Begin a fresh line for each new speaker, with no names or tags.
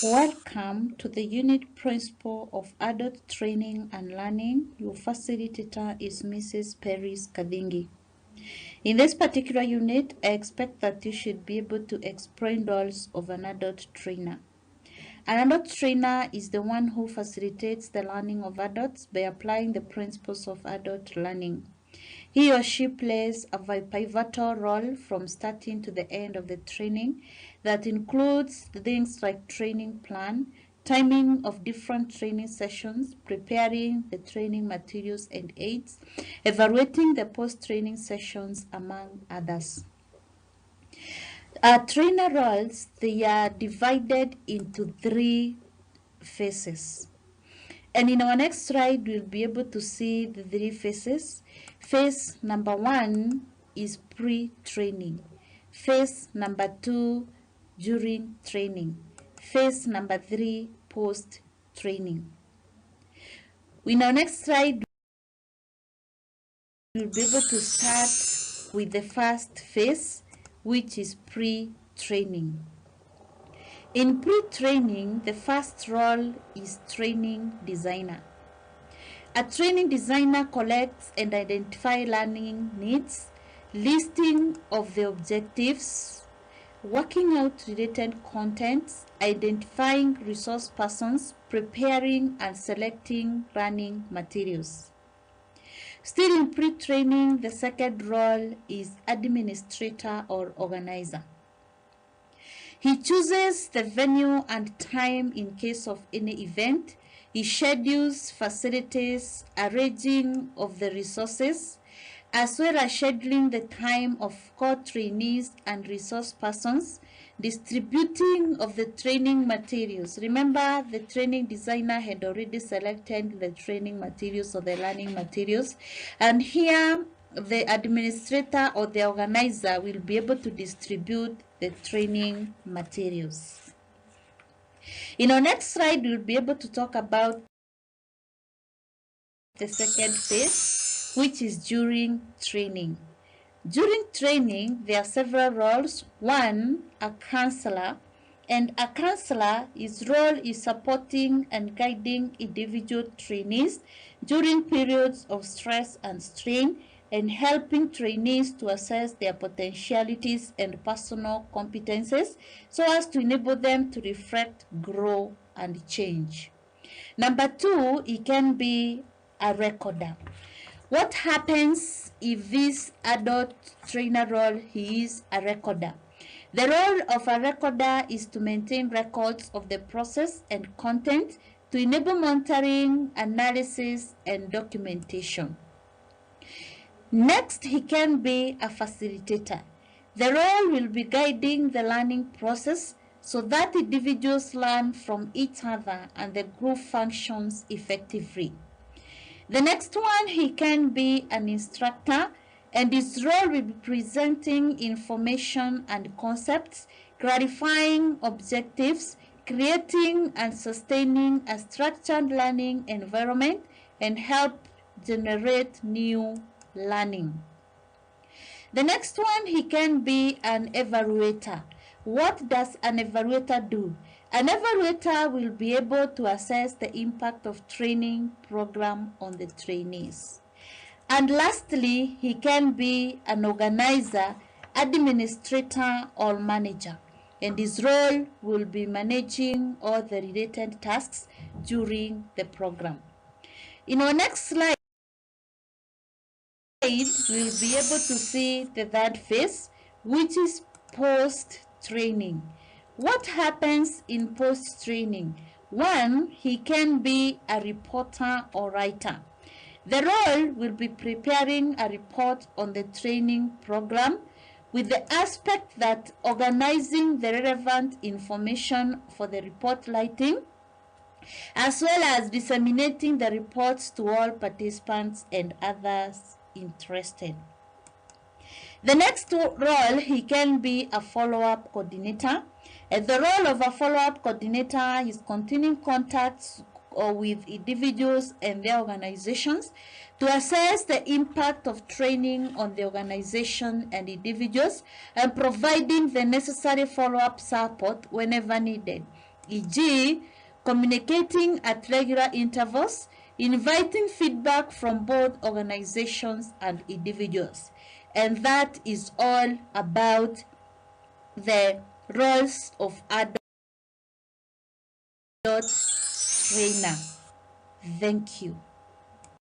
Welcome to the unit Principle of Adult Training and Learning. Your facilitator is Mrs. Paris Kadingi. In this particular unit, I expect that you should be able to explain roles of an adult trainer. An adult trainer is the one who facilitates the learning of adults by applying the principles of adult learning. He or she plays a pivotal role from starting to the end of the training that includes things like training plan, timing of different training sessions, preparing the training materials and aids, evaluating the post-training sessions, among others. Trainer roles, they are divided into 3 phases. And in our next slide, we'll be able to see the 3 phases. Phase number 1 is pre-training. Phase number 2, during training. Phase number 3, post-training. In our next slide, we'll be able to start with the first phase, which is pre-training. In pre-training, the first role is training designer. A training designer collects and identifies learning needs, listing of the objectives, working out related contents, identifying resource persons, preparing and selecting learning materials. Still in pre-training, the second role is administrator or organizer. He chooses the venue and time in case of any event. He schedules, facilitates, arranging of the resources, as well as scheduling the time of core trainees and resource persons, distributing of the training materials. Remember, the training designer had already selected the training materials or the learning materials, and here the administrator or the organizer will be able to distribute the training materials. In our next slide, we'll be able to talk about the second phase, which is during training. During training, there are several roles. 1, a counselor. And a counselor, his role is supporting and guiding individual trainees during periods of stress and strain, and helping trainees to assess their potentialities and personal competences so as to enable them to reflect, grow, and change. Number 2, it can be a recorder. What happens if this adult trainer role, he is a recorder? The role of a recorder is to maintain records of the process and content to enable monitoring, analysis, and documentation. Next, he can be a facilitator. The role will be guiding the learning process so that individuals learn from each other and the group functions effectively. The next one, he can be an instructor, and his role will be presenting information and concepts, clarifying objectives, creating and sustaining a structured learning environment, and help generate new learning. The next one, he can be an evaluator. What does an evaluator do? An evaluator will be able to assess the impact of training program on the trainees. And lastly, he can be an organizer, administrator, or manager. And his role will be managing all the related tasks during the program. In our next slide, we'll be able to see the third phase, which is post-training. What happens in post-training? 1, he can be a reporter or writer. The role will be preparing a report on the training program with the aspect that organizing the relevant information for the report writing, as well as disseminating the reports to all participants and others interested. The next role, he can be a follow-up coordinator. And the role of a follow-up coordinator is continuing contacts with individuals and their organizations to assess the impact of training on the organization and individuals, and providing the necessary follow-up support whenever needed. e.g., communicating at regular intervals, inviting feedback from both organizations and individuals. And that is all about the roles of adult trainer. Thank you.